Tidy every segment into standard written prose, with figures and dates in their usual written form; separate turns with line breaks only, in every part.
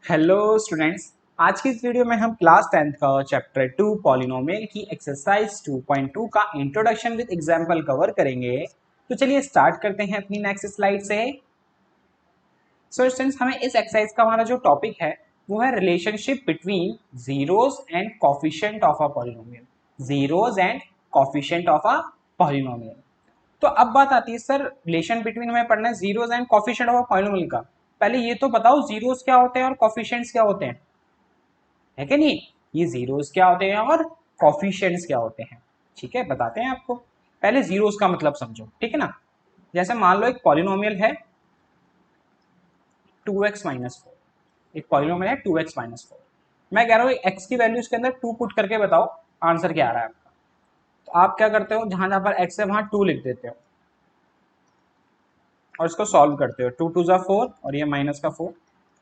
Hello students. आज की इस वीडियो में हम क्लास 10th का चैप्टर 2 पॉलिनोमियल की एक्सरसाइज 2.2 का इंट्रोडक्शन विद एग्जांपल कवर करेंगे। तो चलिए स्टार्ट करते हैं अपनी नेक्स्ट स्लाइड से। सो स्टूडेंट्स, हमें इस एक्सरसाइज का हमारा जो टॉपिक है वो है relationship between zeros and coefficient of a polynomial. Zeros and coefficient of a polynomial. तो अब बात आती है सर, रिलेशन बिटवीन हमें पढ़ना है zeros and coefficient of a polynomial का। पहले ये तो बताओ जीरोस क्या होते हैं और कोफिशिएंट्स क्या होते हैं, है कि नहीं। ये जीरोस क्या होते हैं और कॉफिशिएंट्स क्या होते हैं, ठीक है, बताते हैं आपको। पहले जीरोस का मतलब समझो, ठीक है ना। जैसे मान लो एक पॉलिनोमियल है 2x-4। एक पॉलिनोमियल है 2x-4। मैं कह रहा हूँ x की वैल्यू इसके अंदर 2 पुट करके बताओ आंसर क्या आ रहा है आपका। तो आप क्या करते हो, जहां जहां पर x है वहां 2 लिख देते हो और इसको सॉल्व करते हो। 2 2 जा 4 और ये माइनस का 4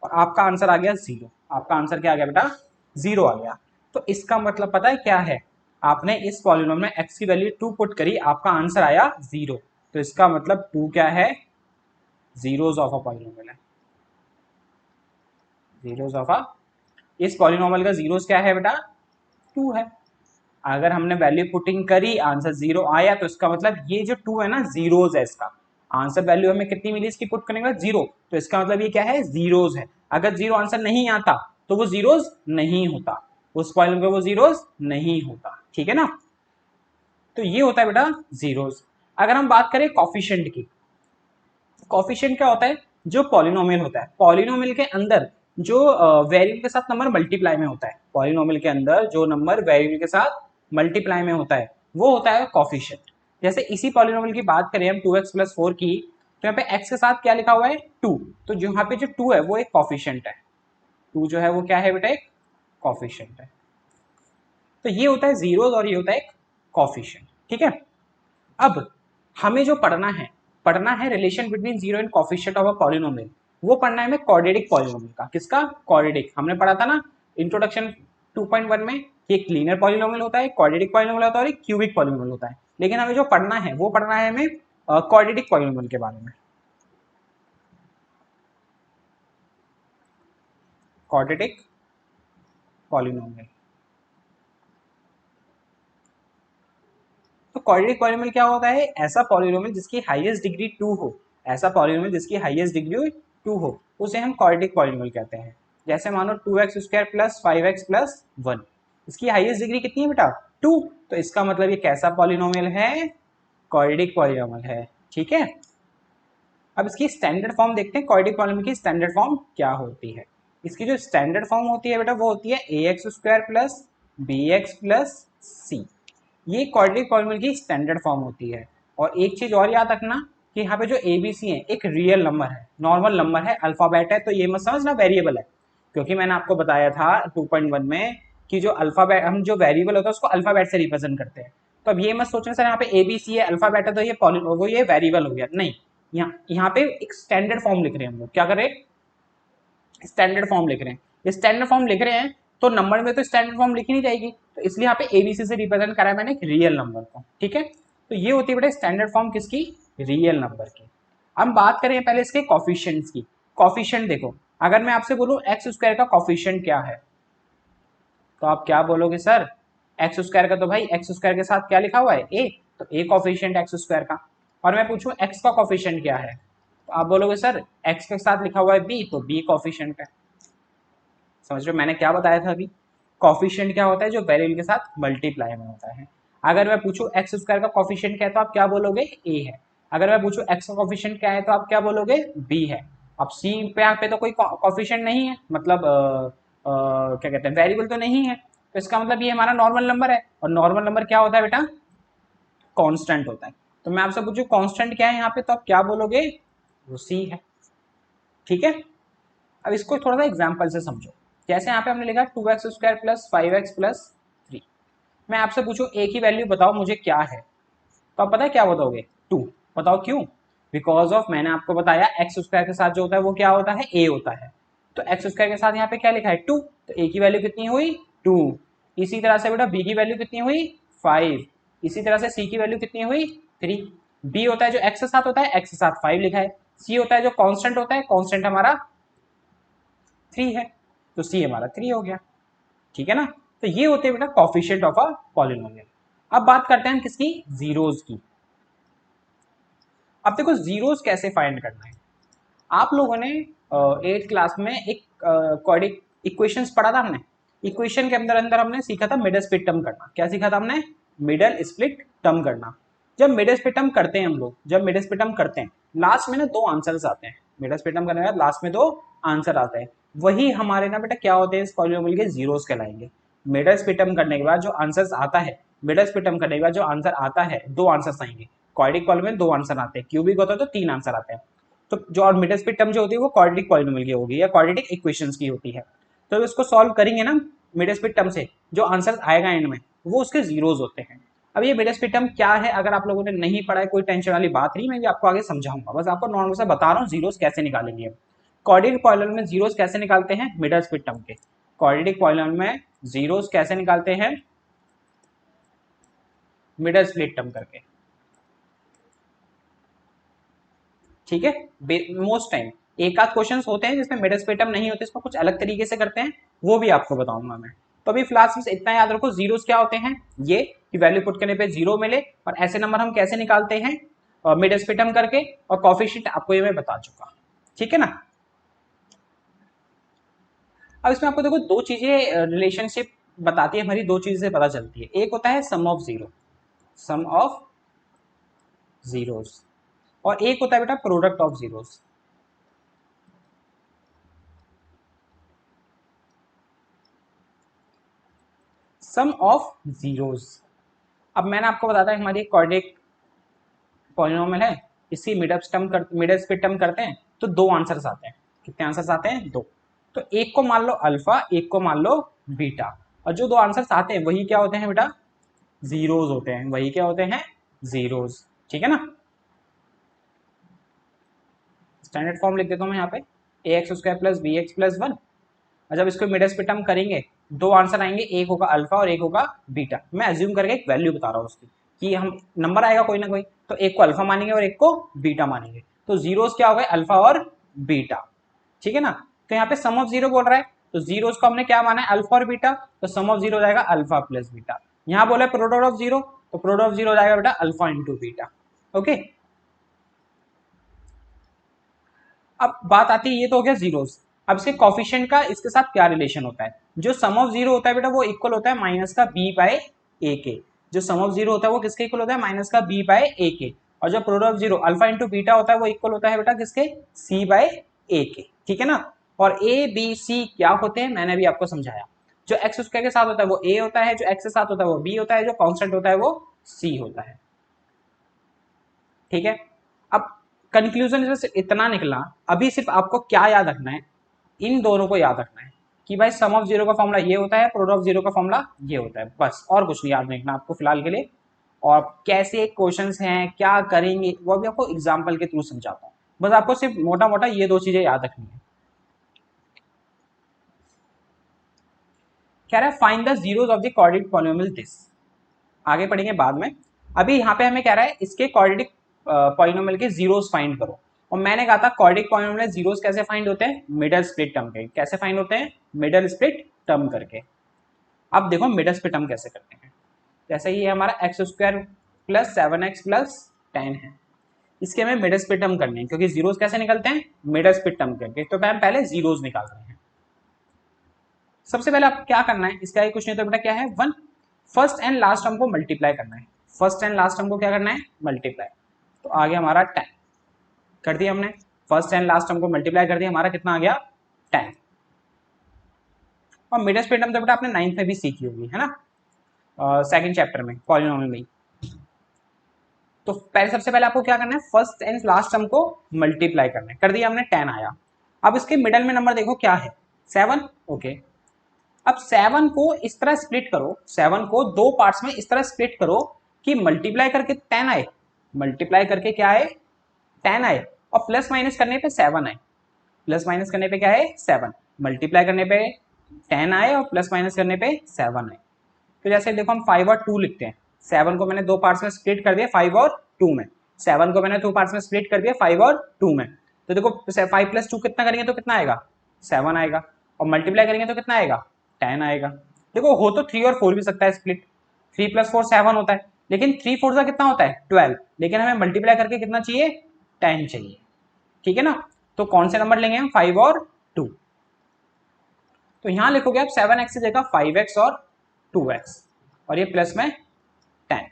और आपका आंसर आ गया 0। आपका आंसर क्या आ गया बेटा, 0 आ गया। तो इसका मतलब पता है क्या है, आपने इस पॉलिनोमियल में x की वैल्यू 2 पुट करी, आपका आंसर आया 0। तो इसका मतलब 2 क्या है, जीरोस ऑफ अ पॉलिनोमियल है। जीरोस ऑफ अ, इस पॉलिनोमियल का जीरोस क्या है बेटा, 2 है। अगर हमने वैल्यू पुटिंग करी, आंसर 0 आया, तो इसका मतलब ये जो 2 है ना, जीरोस है। इसका आंसर वैल्यू हमें कितनी मिली इसकी पुट करने के बाद, 0। तो इसका मतलब ये क्या है, जीरोस है। अगर 0 आंसर नहीं आता तो वो जीरोस नहीं होता, उस पॉइंट पे वो जीरोस नहीं होता, ठीक है ना। तो ये होता है बेटा जीरोस। अगर हम बात करें कॉफिशिएंट की, कॉफिशिएंट क्या होता है, जो पॉलिनोमियल होता है, पॉलिनोमियल के अंदर जो वेरिएबल के साथ नंबर मल्टीप्लाई में होता है, पॉलिनोमियल के अंदर जो नंबर वेरिएबल के साथ मल्टीप्लाई में होता है वो होता है कॉफिशिएंट। जैसे इसी पॉलिनोमियल की बात करें हम 2x+4 की, तो यहाँ पे x के साथ क्या लिखा हुआ है, 2। तो यहाँ पे जो 2 है वो एक कॉफिशिएंट है। 2 जो है वो क्या है बेटा, एक कॉफिशिएंट है। तो ये होता है जीरोस और ये होता है एक कॉफिशिएंट, ठीक है। अब हमें जो पढ़ना है relation between zero and coefficient of a polynomial. वो पढ़ना है हमें क्वाड्रेटिक पॉलिनोमियल का। किसका, क्वाड्रेटिक। हमने पढ़ा था ना इंट्रोडक्शन 2.1 में कि एक लीनियर पॉलिनोमियल होता है, क्वाड्रेटिक पॉलिनोमियल होता है और एक क्यूबिक पॉलिनोमियल होता है। लेकिन हमें जो पढ़ना है वो पढ़ना है हमें क्वाड्रेटिक पॉलिनोमियल के बारे में। Quadratic polynomial. तो क्वाड्रेटिक पॉलिनोमियल क्या होता है, ऐसा पॉलिनोमियल जिसकी हाईएस्ट डिग्री 2 हो। ऐसा पॉलिनोमियल जिसकी हाईएस्ट डिग्री 2 हो उसे हम क्वाड्रेटिक पॉलिनोमियल कहते हैं। जैसे मानो 2x² प्लस 5x प्लस 1, इसकी हाईएस्ट डिग्री कितनी है बेटा, 2। तो इसका मतलब ये कैसा पॉलिनोमियल है, क्वाड्रेटिक पॉलिनोमियल है, ठीक है। अब इसकी स्टैंडर्ड फॉर्म देखते हैं, क्वाड्रेटिक पॉलिनोमियल की स्टैंडर्ड फॉर्म क्या होती है। इसकी जो स्टैंडर्ड फॉर्म होती है बेटा वो होती है ax² plus bx plus c। ये क्वाड्रेटिक पॉलिनोमियल की स्टैंडर्ड फॉर्म होती है। और एक चीज और याद रखना कि यहाँ पे जो ए बी सी है एक रियल नंबर है, नॉर्मल नंबर है, अल्फाबेट है, तो ये मत समझना वेरिएबल है। क्योंकि मैंने आपको बताया था 2.1 में कि जो अल्फाबेट, हम जो वेरिएबल होता है उसको अल्फाबेट से रिप्रेजेंट करते हैं। तो अब ये मत सोचना सर यहाँ पे ए बी सी है, अल्फाबेट है, तो ये वो ये वेरिएबल हो गया, नहीं। यहाँ पे एक स्टैंडर्ड फॉर्म लिख रहे हैं हम लोग, क्या कर रहे हैं, स्टैंडर्ड फॉर्म लिख रहे हैं। स्टैंडर्ड फॉर्म लिख रहे हैं तो नंबर में तो स्टैंडर्ड फॉर्म लिखी नहीं जाएगी, तो इसलिए यहाँ पे एबीसी से रिप्रेजेंट करा है मैंने एक रियल नंबर को, ठीक है। तो ये होती है बेटा स्टैंडर्ड फॉर्म किसकी, रियल नंबर की। हम बात करें पहले इसके कॉफिशिएंट्स की। कॉफिशिएंट देखो, अगर मैं आपसे बोलूं x² का कॉफिशिएंट क्या है, तो आप क्या बोलोगे सर, x² का तो भाई x² के साथ क्या लिखा हुआ है, a। तो a कॉफिशिएंट x² का। और मैं पूछूं x का कॉफिशिएंट क्या है, तो आप बोलोगे सर x के साथ लिखा हुआ है b, तो b कॉफिशिएंट है। समझ रहे हो मैंने क्या बताया था अभी, कॉफिशिएंट क्या होता है, जो वेरिएबल के साथ मल्टीप्लाई में होता है। अगर मैं पूछूं x² का कॉफिशिएंट क्या है, तो आप क्या बोलोगे, a है। अगर मैं पूछूं x का कॉफिशिएंट क्या है, तो आप क्या बोलोगे, b है। अब c पे यहाँ पे तो कोई कॉफिशिएंट नहीं है, मतलब क्या कहते हैं, वेरिएबल तो नहीं है, तो इसका मतलब ये हमारा नॉर्मल नंबर है। और नॉर्मल नंबर क्या होता है बेटा, कांस्टेंट होता है। तो मैं आपसे पूछूं कांस्टेंट क्या है यहाँ पे, तो आप क्या बोलोगे, वो c है, ठीक है। अब इसको थोड़ा सा एग्जाम्पल से समझो। जैसे यहाँ पे हमने लिखा 2x² प्लस 5x प्लस 3। मैं आपसे पूछूं a की वैल्यू बताओ मुझे क्या है, तो आप पता है क्या बताओगे, 2। बताओ क्यों, बिकॉज ऑफ मैंने आपको बताया x² के साथ जो होता है वो क्या होता है, a होता है। तो x² के साथ यहाँ पे क्या लिखा है, 2। तो a की वैल्यू कितनी हुई, 2। इसी तरह से बेटा b की वैल्यू कितनी हुई, 5। इसी तरह से c की वैल्यू कितनी हुई, 3। b होता है जो x के साथ होता है, x के साथ 5 लिखा है। c होता है जो कांस्टेंट होता है, कांस्टेंट हमारा 3 है। तो सी हमारा 3 हो गया, ठीक है ना। तो ये होते हैं बेटा कोफिशिएंट ऑफ अ पॉलिनोमियल। अब बात करते हैं किसकी, जीरोस की। अब देखो जीरोस कैसे फाइंड करना है। आप लोगों ने 8th क्लास में एक क्वाड्रेटिक इक्वेशंस पढ़ा था हमने। इक्वेशन के अंदर अंदर हमने सीखा था मिडल स्प्लिट टर्म करना। क्या सीखा था हमने, मिडल स्प्लिट टर्म करना। जब मिडल स्प्लिट टर्म करते हैं हम लोग, जब मिडल स्प्लिट टर्म करते हैं लास्ट में ना दो आंसर्स आते हैं। मिडल स्प्लिट टर्म करने के बाद लास्ट में दो आंसर आते हैं, वही हमारे ना बेटा क्या होते हैं, इस पॉलिनोमियल के जीरोस कहलाएंगे। मिडल स्प्लिट टर्म करने के बाद जो आंसर्स आता है, मिडल स्प्लिट टर्म करने के बाद जो आंसर आता है, दो आंसर्स आएंगे। क्वाड्रेटिक पॉलिनोमियल में दो आंसर आते हैं, क्यूबिक होता है तो तीन आंसर आते हैं। तो जो और मिडल स्प्लिट टर्म जो होती है वो क्वाड्रेटिक पॉलिनोमियल की होगी या क्वाड्रेटिक इक्वेशंस की होती है। तो इसको सॉल्व करेंगे ना मिडल स्प्लिट टर्म से, जो आंसर आएगा एंड में वो उसके जीरोस होते हैं। अब ये मिडल स्प्लिट टर्म क्या है, अगर आप लोगों ने नहीं पढ़ा है कोई टेंशन वाली बात नहीं, मैं ये आपको आगे समझाऊंगा, बस आपको नॉर्मल से बता रहा हूँ जीरोस कैसे निकालेंगे। क्वाड्रेटिक पॉलिनोमियल में जीरोस कैसे निकालते हैं, मिडल स्प्लिट टर्म के क्वाड्रेटिक पॉलिनोमियल में जीरोस कैसे निकालते हैं, मिडल स्प्लिट टर्म करके, ठीक है। मोस्ट टाइम एक आध क्वेश्चन होते हैं जिसमें मिडल स्प्लिट टर्म नहीं होते, इसको कुछ अलग तरीके से करते हैं, वो भी आपको बताऊंगा मैं। तो अभी फिलहाल सिर्फ इतना याद रखो, जीरोस क्या होते हैं, ये कि वैल्यू पुट करने पे जीरो मिले, और ऐसे नंबर हम कैसे निकालते हैं मिडल स्प्लिट टर्म करके, और कोफिशिएंट आपको ये मैं बता चुका, ठीक है ना। अब इसमें आपको देखो दो चीजें रिलेशनशिप बताती है हमारी, दो चीजें से पता चलती है। एक होता है sum of zero, sum of zeros, और एक होता है बेटा product of zeros. Sum of zeros, अब मैंने आपको बताया था हमारी क्वाड्रेटिक पॉलिनोमियल है, इसकी मिडल स्प्लिट टर्म करते हैं तो दो आंसर्स आते हैं। कितने आंसर्स आते हैं, दो। तो एक को मान लो अल्फा, एक को मान लो बीटा, और जो दो आंसर्स आते हैं वही क्या होते हैं बेटा, जीरोस होते हैं, वही क्या होते हैं, जीरोस, ठीक है ना। स्टैंडर्ड फॉर्म लिख देता हूं मैं यहाँ पे, a x square plus b x plus one. और जब इसको मिडल स्प्लिट टर्म करेंगे दो आंसर आएंगे, एक होगा अल्फा और एक होगा बीटा। मैं अज्यूम करके एक वैल्यू बता रहा हूँ उसकी, कि हम नंबर आएगा कोई ना कोई, तो एक को अल्फा मानेंगे और एक को बीटा मानेंगे। तो जीरोस क्या हो गए, अल्फा और बीटा, ठीक है ना। तो यहाँ पे सम ऑफ जीरो बोल रहा है, तो जीरोस को हमने क्या माना है, अल्फा और बीटा, तो सम ऑफ जीरो हो जाएगा अल्फा प्लस बीटा। यहाँ बोला प्रोडक्ट ऑफ जीरो, तो प्रोडक्ट ऑफ जीरो हो जाएगा बेटा अल्फा इंटू बीटा, ओके। अब बात आती है, ये तो हो गया जीरोस। अब इसके कॉफिशिएंट का इसके साथ क्या रिलेशन होता है, जो सम ऑफ जीरो होता है बेटा वो इक्वल होता है माइनस का बी बाय ए के। जो सम ऑफ जीरो होता है वो किसके इक्वल होता है, माइनस का बी बाय ए के। और जो product of zero alpha into beta होता है वो इक्वल होता है बेटा किसके, सी बाय ए के, ठीक है ना। और ए बी सी क्या होते हैं मैंने भी आपको समझाया। जो एक्स स्क्वायर के साथ होता है वो ए होता है, जो एक्स के साथ होता है वो बी होता है, जो कॉन्स्टेंट होता है वो सी होता है, ठीक है। अब कंक्लूजन इसमें सिर्फ इतना निकला, अभी सिर्फ आपको क्या याद रखना है, इन दोनों को याद रखना है कि भाई सम ऑफ जीरो का फॉर्मूला ये होता है, प्रोडक्ट ऑफ जीरो का फॉर्मूला ये होता है, बस और कुछ नहीं याद रखना आपको फिलहाल के लिए। और कैसे क्वेश्चंस हैं क्या करेंगे वो भी आपको एग्जांपल के थ्रू समझाता हूँ, बस आपको सिर्फ मोटा मोटा ये दो चीजें याद रखनी है। कह रहा है find the zeros of the quadratic polynomial this, आगे पढ़ेंगे बाद में। अभी यहाँ पे हमें कह रहा है इसके क्वाड्रेटिक पॉलिनोमियल के जीरोस फाइंड करो। और मैंने कहा था क्वाड्रेटिक पॉलिनोमियल जीरोस कैसे फाइंड होते हैं, मिडल स्प्लिट टर्म के। कैसे फाइंड होते हैं, मिडल स्प्लिट टर्म करके। अब देखो मिडल स्प्लिट टर्म कैसे करते हैं। जैसे ये हमारा x square plus 7x plus 10 है, इसके हमें मिडल स्प्लिट टर्म करने हैं, क्योंकि जीरोस कैसे निकलते हैं, मिडल स्प्लिट टर्म करके। तो हम पहले जीरोस निकाल रहे हैं। सबसे पहले आप क्या करना है, इसका कुछ नहीं तो बेटा क्या है, one. First and last term को मल्टीप्लाई करना है, फर्स्ट एंड लास्ट टर्म को क्या करना है, मल्टीप्लाई। तो आ गया हमारा 10, कर दिया हमने, फर्स्ट एंड लास्ट टर्म को मल्टीप्लाई कर दिया, हमारा कितना आ गया 10। और मिडल स्प्लिट टर्म तो बेटा आपने 9th में भी सीखी होगी, है ना, सेकंड चैप्टर में पॉलिनोमियल में। तो पहले सबसे पहले आपको क्या करना है, फर्स्ट एंड लास्ट टर्म को मल्टीप्लाई करना है, कर दिया हमने 10 आया। अब इसके मिडल में नंबर देखो क्या है, 7, ओके। अब 7 को इस तरह स्प्लिट करो, 7 को दो पार्ट्स में इस तरह स्प्लिट करो कि मल्टीप्लाई करके 10 आए, मल्टीप्लाई करके क्या आए 10 आए, और प्लस माइनस करने पे 7 आए। प्लस माइनस करने पे क्या है 7, मल्टीप्लाई करने पे 10 आए और प्लस माइनस करने पे 7 आए। तो जैसे देखो हम 5 और 2 लिखते हैं, 7 को मैंने दो पार्ट्स में स्प्लिट कर दिया 5 और 2 में, 7 को मैंने दो पार्ट्स में स्प्लिट कर दिया 5 और 2 में। तो देखो 5 + 2 कितना करेंगे तो कितना आएगा 7 आएगा। और मल्टीप्लाई करेंगे तो कितना आएगा 10 आएगा। देखो हो तो 3 और 4 भी सकता है स्प्लिट, 3 + 4 7 होता है, लेकिन 3 4 कितना होता है 12, लेकिन हमें मल्टीप्लाई करके कितना चाहिए 10 चाहिए, ठीक है ना। तो कौन से नंबर लेंगे हम 5 और 2। तो यहां लिखोगे आप 7x की जगह 5x और 2x और ये प्लस में 10।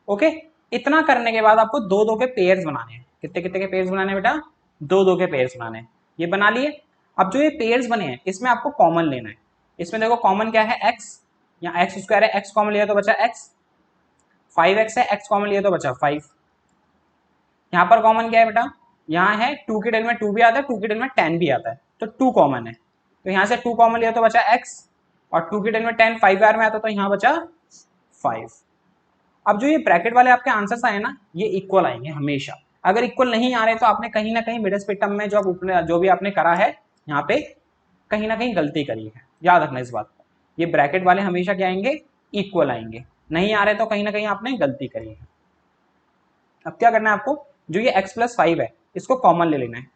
ओके, इतना करने के बाद आपको दो दो के पेयर्स बनाने हैं। कितने कितने के पेयर्स बनाने हैं बेटा, दो दो के पेयर्स बनाने हैं। ये बना लिए। अब जो ये पेयर्स बने हैं इसमें आपको कॉमन लेना है। इसमें देखो कॉमन क्या है x, यहाँ x स्क्वायर है, x कॉमन लिया तो बचा x, 5x है, x कॉमन लिया तो बचा 5। यहाँ पर कॉमन क्या है बेटा, यहाँ है 2 की डेल में 2 भी आता है, 2 की डेल में 10 भी आता है, तो 2 कॉमन है, तो यहाँ से 2 कॉमन लिया तो बचा x, और 2 की डेल में 10 5 बार में आता तो यहाँ बचा 5। अब जो ये ब्रैकेट वाले आपके आंसर्स आए ना, ये इक्वल आएंगे हमेशा। अगर इक्वल नहीं आ रहे तो आपने कहीं ना कहीं मिड स्प्लिट में जो भी आपने करा है यहाँ पे कहीं ना कहीं गलती करी है, याद रखना इस बात को। ये ब्रैकेट वाले हमेशा क्या आएंगे, इक्वल आएंगे, नहीं आ रहे तो कहीं ना कहीं आपने गलती करी है। अब क्या करना है आपको, जो ये x + 5 है इसको कॉमन ले लेना है।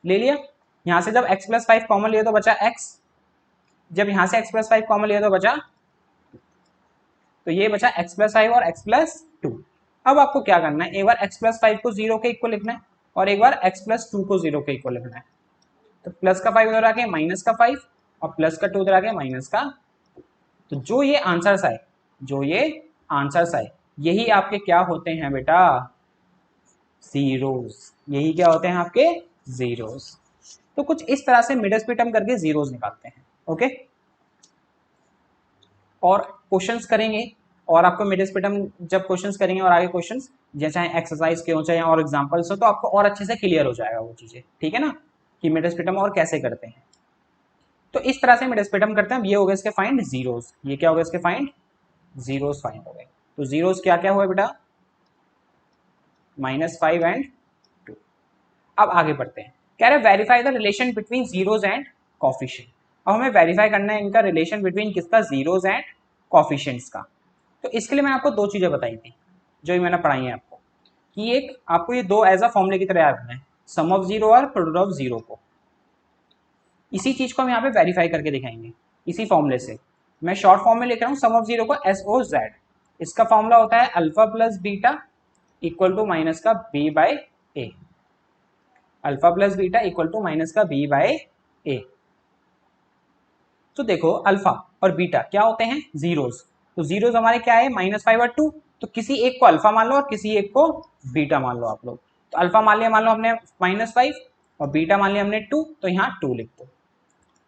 ले लिया, यहां से जब x + 5 कॉमन लिया तो बचा x, जब यहां से x + 5 कॉमन लिया तो बचा, तो ये बचा x + 5 और x + 2। अब आपको क्या करना है, एक बार x + 5 को 0 के इक्वल लिखना है और एक बार x + 2 को 0 के इक्वल लिखना है। तो प्लस का 5 उधर आके माइनस का 5 और प्लस का 2 उधर आके माइनस का। तो जो ये आंसर्स आए, जो ये आंसर्स आए, यही आपके क्या होते हैं बेटा, जीरोस। यही क्या होते हैं आपके जीरोस। तो कुछ इस तरह से मिड स्प्लिट हम करके जीरोस निकालते हैं। ओके, और क्वेश्चंस करेंगे, और आपको मिड स्प्लिट हम जब क्वेश्चंस करेंगे और आगे क्वेश्चंस जैसे एक्सरसाइज के हो चाहे और एग्जांपल्स हो, तो आपको और अच्छे से क्लियर हो जाएगा वो चीजें, ठीक है ना, कि मिड स्प्लिट हम और कैसे करते हैं। तो इस तरह से मिड स्प्लिट हम करते हैं। ये हो गए इसके फाइंड जीरोस, ये क्या हो गया इसके फाइंड जीरोस फाइंड हो गए। तो जीरोस क्या क्या हुआ बेटा, -5 एंड 2। अब आगे बढ़ते हैं, कह रहे verify the relation between zeros and coefficient. अब हमें वेरीफाई करना है इनका रिलेशन बिटवीन किसका, जीरोस एंड कोफिशिएंट्स का। तो इसके लिए मैंने आपको दो चीजें बताई थी जो मैंने पढ़ाई है आपको, कि एक आपको ये दो एज अ फॉर्मूले की तरह याद रखना है, सम ऑफ जीरो और प्रोडक्ट ऑफ जीरो को। इसी चीज को हम यहाँ पे वेरीफाई करके दिखाएंगे इसी फॉर्मूले से। मैं शॉर्ट फॉर्म में लिख रहा हूँ सम ऑफ जीरो को SOZ। इसका फॉर्मूला होता है alpha plus beta equal to minus का B/A। Alpha plus beta equal to minus का B/A। तो देखो अल्फा और बीटा क्या होते हैं, जीरोस। तो जीरोस हमारे क्या है, -5 और 2। तो किसी एक को अल्फा मान लो और किसी एक को बीटा मान लो आप लोग। तो अल्फा मान लिया, मान लो हमने -5, और बीटा मान लिया हमने 2, तो यहाँ 2 लिख दो।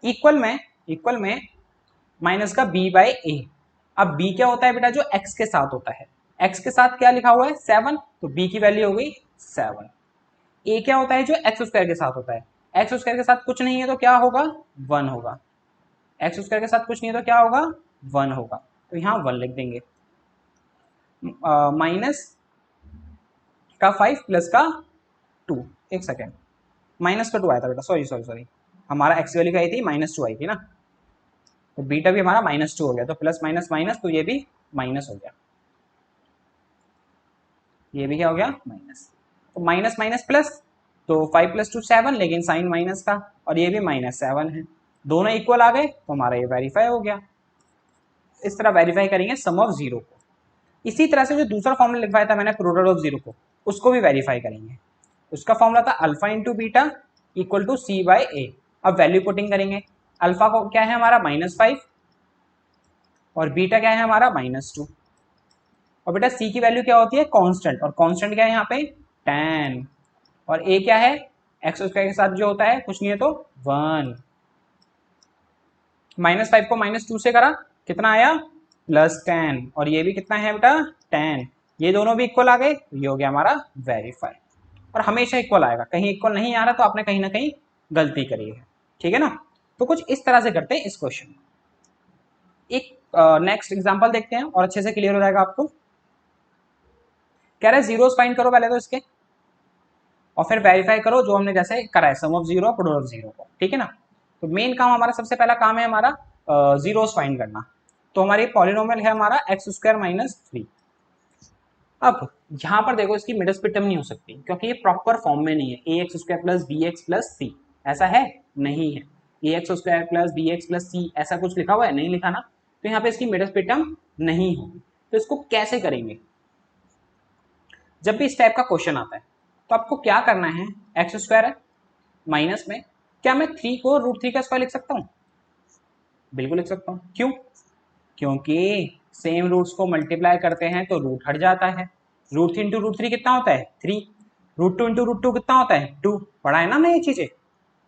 इक्वल में माइनस का B/A। अब B क्या होता है बेटा, जो x के साथ होता है। x के साथ क्या लिखा हुआ है 7, तो B की वैल्यू हो गई 7। A क्या होता है, जो x² के साथ होता है। x² के साथ कुछ नहीं है तो क्या होगा 1 होगा। x² के साथ कुछ नहीं है तो क्या होगा 1 होगा, तो यहाँ 1 लिख देंगे। माइनस का 5 प्लस का 2, एक सेकेंड, माइनस का 2 आया था बेटा, सॉरी, हमारा x वैल्यू आई थी -2 आई थी ना, तो बीटा भी हमारा -2 हो गया, तो प्लस माइनस माइनस, तो ये भी माइनस हो गया, ये भी क्या हो गया माइनस। तो माइनस माइनस प्लस, तो 5 + 2 7, लेकिन साइन माइनस का, और ये भी -7 है, दोनों इक्वल आ गए, तो हमारा ये वेरीफाई हो गया। इस तरह वेरीफाई करेंगे सम ऑफ जीरो को। इसी तरह से जो दूसरा फॉर्मूला लिखवाया था मैंने प्रोडक्ट ऑफ जीरो को, उसको भी वेरीफाई करेंगे। उसका फॉर्मूला था alpha into beta equal to C/A। अब वैल्यू पुटिंग करेंगे, अल्फा को क्या है हमारा -5 और बीटा क्या है हमारा -2। और बेटा C की वैल्यू क्या होती है कांस्टेंट, और कांस्टेंट क्या है यहाँ पे 10, और A क्या है x² के साथ जो होता है कुछ नहीं है तो 1। -5 को -2 से करा, कितना आया +10, और ये भी कितना है बेटा 10, ये दोनों भी इक्वल आ गए, तो ये हो गया हमारा वेरीफाई। और हमेशा इक्वल आएगा, कहीं इक्वल नहीं आ रहा तो आपने कहीं ना कहीं गलती करी है, ठीक है ना। तो कुछ इस तरह से करते हैं इस क्वेश्चन। एक नेक्स्ट एग्जांपल देखते हैं और अच्छे से क्लियर हो जाएगा आपको। कह रहा है जीरोस फाइंड करो पहले तो इसके, और फिर वेरीफाई करो जो हमने जैसे करा है sum of zero product of zero को, ठीक है ना। तो मेन काम हमारा, सबसे पहला काम है हमारा जीरोस फाइंड करना। तो हमारी पॉलिनोमियल है हमारा x² - 3। अब यहाँ पर देखो इसकी मिड स्प्लिट नहीं हो सकती क्योंकि ये प्रॉपर फॉर्म में नहीं है, ax² + bx + c, ऐसा है नहीं है। A x square plus b x plus c ऐसा कुछ लिखा हुआ है, नहीं लिखा ना, तो यहाँ पे इसकी मिड स्प्लिट टर्म नहीं होगी। तो इसको कैसे करेंगे? जब भी इस टाइप का क्वेश्चन आता है तो आपको क्या करना है, एक्स स्क्वायर है माइनस में, क्या मैं 3 को √3 का स्क्वायर लिख सकता हूँ? बिल्कुल लिख सकता हूँ। क्यों? क्योंकि सेम रूट्स को मल्टीप्लाई करते हैं तो रूट हट जाता है। √3 इंटू √3 कितना होता है? 3। √2 इंटू √2 कितना होता है? 2। पढ़ा है ना हमने ये चीजें?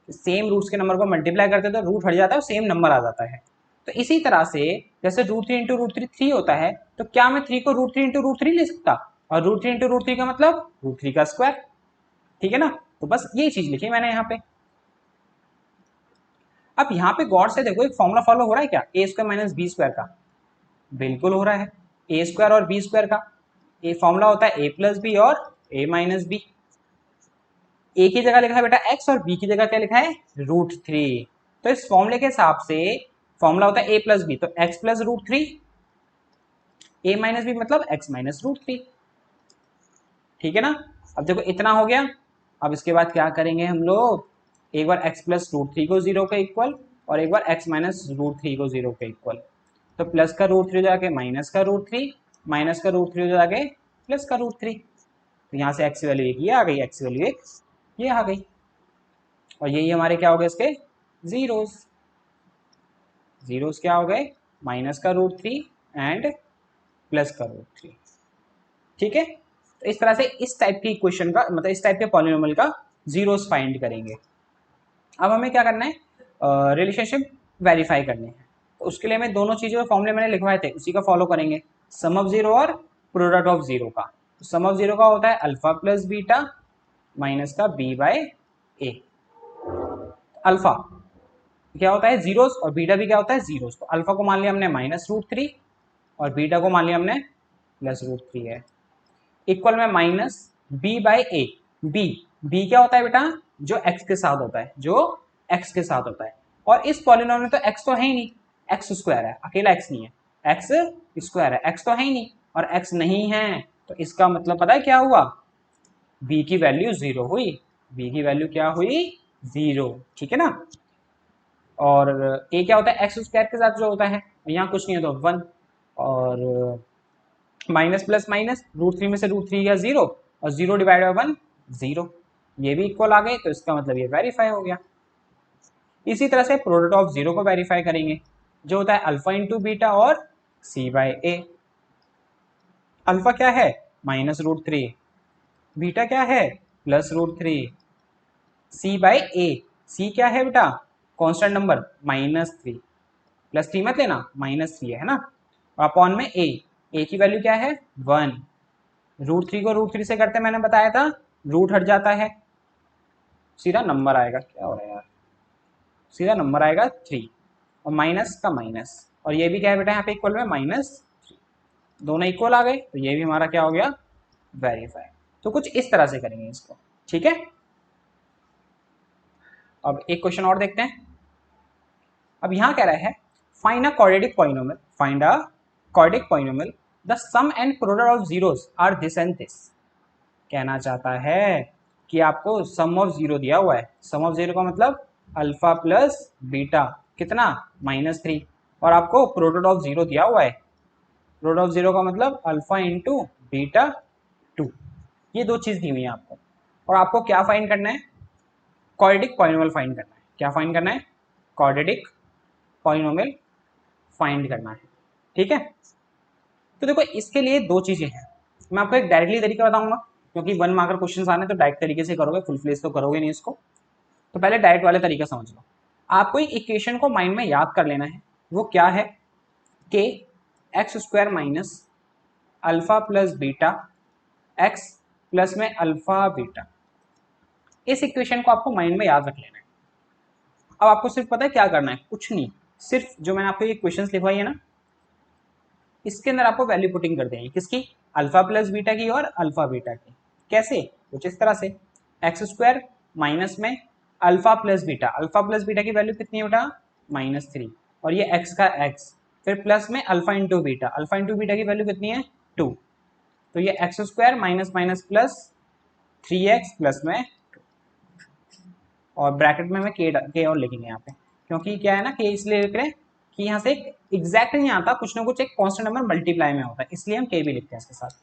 सेम रूट्स के नंबर को मल्टीप्लाई करते हैं तो रूट हट जाता है और सेम नंबर आ जाता है। तो इसी तरह से जैसे √3 इंटू √3 3 होता है, तो क्या मैं 3 को √3 इंटू √3 ले सकता? और √3 इंटू √3 का मतलब √3 का स्क्वायर। ठीक है ना? तो बस ये चीज लिखी मैंने यहाँ पे। अब यहाँ पे गौर से देखो, एक फॉर्मूला फॉलो हो रहा है क्या, ए स्क्वायर माइनस बी स्क्वायर का? बिल्कुल हो रहा है। ए स्क्वायर और बी स्क्वायर का ये फॉर्मूला होता है ए प्लस बी और ए माइनस बी। ए की जगह लिखा है बेटा एक्स और बी की जगह क्या लिखा है? √3। तो इस फॉर्मूले के हिसाब से फॉर्मूला होता है ए प्लस बी, तो एक्स प्लस √3, ए माइनस बी मतलब एक्स माइनस √3। ठीक है ना? अब देखो इतना हो गया। अब इसके बाद क्या करेंगे हम लोग, एक बार x प्लस √3 को 0 के इक्वल और एक बार x माइनस √3 को 0 के इक्वल। तो प्लस का √3 हो जाके माइनस का √3, माइनस का √3 हो जाके प्लस का √3। तो यहाँ से x वैल्यू एक ये आ गई, x वैल्यू एक ये आ गई, और यही हमारे क्या हो गए इसके जीरोस। जीरोस क्या हो गए? माइनस का √3 एंड प्लस का √3। ठीक है? तो इस तरह से इस टाइप की इक्वेशन का मतलब इस टाइप के पॉलिनोमियल का जीरोस फाइंड करेंगे। अब हमें क्या करना है, रिलेशनशिप वेरीफाई करने हैं। तो उसके लिए हमें दोनों चीज़ों के फॉर्मूले मैंने लिखवाए थे उसी का फॉलो करेंगे, सम ऑफ जीरो और प्रोडक्ट ऑफ जीरो का। तो सम ऑफ जीरो का होता है अल्फा प्लस बीटा माइनस का बी बाय ए। अल्फा क्या होता है? जीरोस, और बीटा भी क्या होता है? जीरोस। तो अल्फा को मान लिया हमने -√3 और बीटा को मान लिया हमने +√3 है। इक्वल में माइनस बी बाय ए। बी बी क्या होता है बेटा? जो एक्स के साथ होता है, जो एक्स के साथ होता है। और इस पॉलिनोमियल में तो एक्स तो है ही नहीं, एक्स स्क्वायर है, अकेला एक्स नहीं है, एक्स स्क्वायर है, एक्स तो है ही नहीं, और एक्स नहीं है तो इसका मतलब पता है क्या हुआ? बी की वैल्यू 0 हुई। बी की वैल्यू क्या हुई? 0। ठीक है ना? और ए क्या होता है? एक्स स्क्वायर के साथ जो होता है, यहाँ कुछ नहीं है तो 1, और माइनस प्लस माइनस √3 में से √3 या 0, और 0 डिवाइड बाई 1 0, ये भी इक्वल आ गए, तो इसका मतलब ये वेरीफाई हो गया। इसी तरह से प्रोडक्ट ऑफ जीरो को वेरीफाई करेंगे, जो होता है अल्फा इंटू बीटा और सी बाय ए। अल्फा क्या है? -√3, बीटा क्या है? +√3, सी बाय ए। सी क्या है बेटा? कांस्टेंट नंबर -3, +3 मत लेना, -3 है ना, अपॉन में ए की वैल्यू क्या है? 1। √3 को √3 से करते मैंने बताया था, रूट हट जाता है, सीधा नंबर आएगा। क्या हो रहा है यार? सीधा नंबर आएगा 3, और माइनस का माइनस, और ये भी क्या है बेटा यहाँ पे इक्वल में -3, दोनों इक्वल आ गए, तो ये भी हमारा क्या हो गया? वेरीफाई। तो कुछ इस तरह से करेंगे इसको। ठीक है? अब एक क्वेश्चन और देखते हैं। अब यहाँ कह रहा है find a quadratic polynomial, find a quadratic polynomial the sum and product of zeros are this and this. कहना चाहता है कि आपको सम ऑफ जीरो दिया हुआ है, सम ऑफ जीरो का मतलब अल्फा प्लस बीटा कितना? -3, और आपको प्रोडक्ट ऑफ जीरो दिया हुआ है, प्रोडक्ट ऑफ जीरो का मतलब अल्फा इंटू बीटा 2, ये दो चीज दी हुई है आपको, और आपको क्या फाइंड करना है? क्वाड्रेटिक पॉलिनोमियल फाइंड करना है। क्या फाइंड करना है? क्वाड्रेटिक पॉलिनोमियल फाइंड करना है। ठीक है? तो देखो इसके लिए दो चीजें हैं, मैं आपको एक डायरेक्टली तरीका बताऊंगा, क्योंकि 1 मार्कर क्वेश्चन आने तो डायरेक्ट तरीके से करोगे, फुल फ्लेज तो करोगे नहीं इसको। तो पहले डायरेक्ट वाले तरीका समझ लो। आपको एक इक्वेशन को माइंड में याद कर लेना है, वो क्या है? के x square minus alpha plus beta x plus में अल्फा बीटा। इस इक्वेशन को आपको माइंड में याद रख लेना है। अब आपको सिर्फ पता है क्या करना है? कुछ नहीं, सिर्फ जो मैंने आपको ये क्वेश्चन लिखवाई है ना, इसके अंदर आपको वैल्यू पुटिंग कर देंगे, किसकी? अल्फा प्लस बीटा की और अल्फा बीटा की। कैसे? कुछ इस तरह से, एक्स स्क्वायर माइनस में alpha plus beta, alpha plus beta की वैल्यू कितनी है बेटा? -3, और ये एक्स का एक्स, फिर प्लस में alpha into beta, alpha into beta की वैल्यू कितनी है? 2, तो ये x square minus minus plus 3x plus में, और ब्रैकेट में हमें के और लिखेंगे यहाँ पे, क्योंकि क्या है ना के इसलिए लिख रहे हैं कि यहाँ से एग्जैक्ट नहीं आता, कुछ ना कुछ एक कांस्टेंट नंबर मल्टीप्लाई में होता है, इसलिए हम के भी लिखते हैं इसके साथ।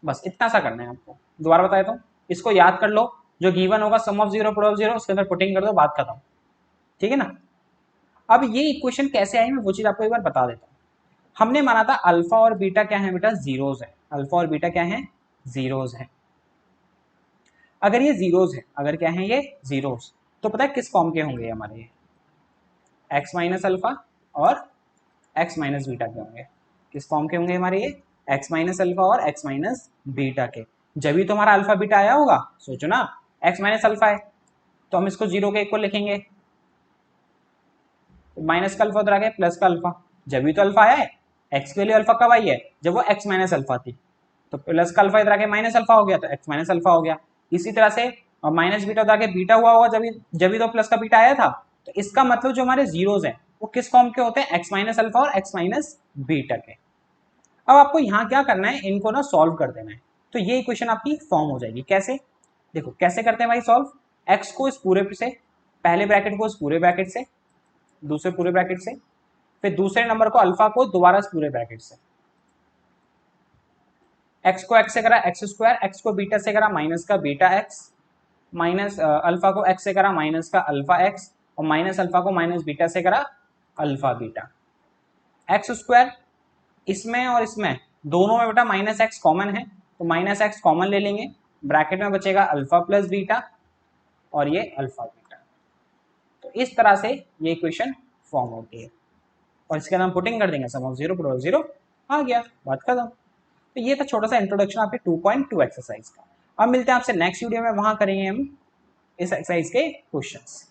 बस इतना सा करना है आपको। दोबारा बताया तो इसको याद कर लो, जो गिवन होगा सम ऑफ जीरो प्रोडक्ट जीरो उसके अंदर पुटिंग कर दो, बात खत्म। ठीक है ना। अब ये इक्वेशन कैसे आई मैं वो चीज आपको एक बार बता देता हूँ। हमने माना था अल्फा और बीटा क्या है बेटा, जीरोज है। अल्फा और बीटा क्या है, जीरोज है। अगर ये जीरोज है, अगर क्या है ये जीरोज, तो पता है किस फॉर्म के होंगे हमारे ये, एक्स माइनस अल्फा और एक्स माइनस बीटा के होंगे। किस फॉर्म के होंगे हमारे ये, एक्स माइनस अल्फा और एक्स माइनस बीटा के। जब भी तुम्हारा अल्फा बीटा आया होगा, सोचो ना एक्स माइनस अल्फा है तो हम इसको जीरो के इक्वल लिखेंगे, माइनस का अल्फा उधर आ गया प्लस का अल्फा। जब भी तो अल्फा आया है, एक्स के लिए अल्फा कब आई है, जब वो एक्स माइनस अल्फा थी, तो प्लस का अल्फा इधर आके माइनस अल्फा हो गया तो एक्स माइनस अल्फा हो गया। इसी तरह से और माइनस बीटा उधर आके बीटा हुआ होगा, जब भी तो प्लस का बीटा आया था। तो इसका मतलब जो हमारे जीरोज हैं वो किस फॉर्म के होते हैं, एक्स माइनस अल्फा और एक्स माइनस बीटा के। अब आपको यहाँ क्या करना है, इनको ना सॉल्व कर देना है, तो ये इक्वेशन आपकी फॉर्म हो जाएगी। कैसे, देखो कैसे करते हैं भाई सॉल्व। एक्स को इस पूरे से, पहले ब्रैकेट को इस पूरे ब्रैकेट से, दूसरे पूरे ब्रैकेट से, फिर दूसरे नंबर को अल्फा को दोबारा इस पूरे ब्रैकेट से। एक्स को एक्स से करा एक्स स्क्वायर, एक्स को बीटा से करा माइनस का बीटा एक्स, माइनस अल्फा को एक्स से करा माइनस का अल्फा एक्स, और माइनस अल्फा को माइनस बीटा से करा अल्फा बीटा। एक्स स्क्वायर इसमें और इसमें दोनों में बेटा माइनस एक्स कॉमन है, तो माइनस एक्स कॉमन ले लेंगे, ब्रैकेट में बचेगा अल्फा प्लस बीटा और ये अल्फा बीटा। तो इस तरह से ये इक्वेशन फॉर्म होती है और इसके नाम पुटिंग कर देंगे, सम ऑफ जीरो प्रोडक्ट जीरो आ गया, बात खत्म। तो ये था छोटा सा इंट्रोडक्शन आपके 2.2 एक्सरसाइज का। अब मिलते हैं आपसे नेक्स्ट वीडियो में, वहां करेंगे हम इस एक्सरसाइज के क्वेश्चंस।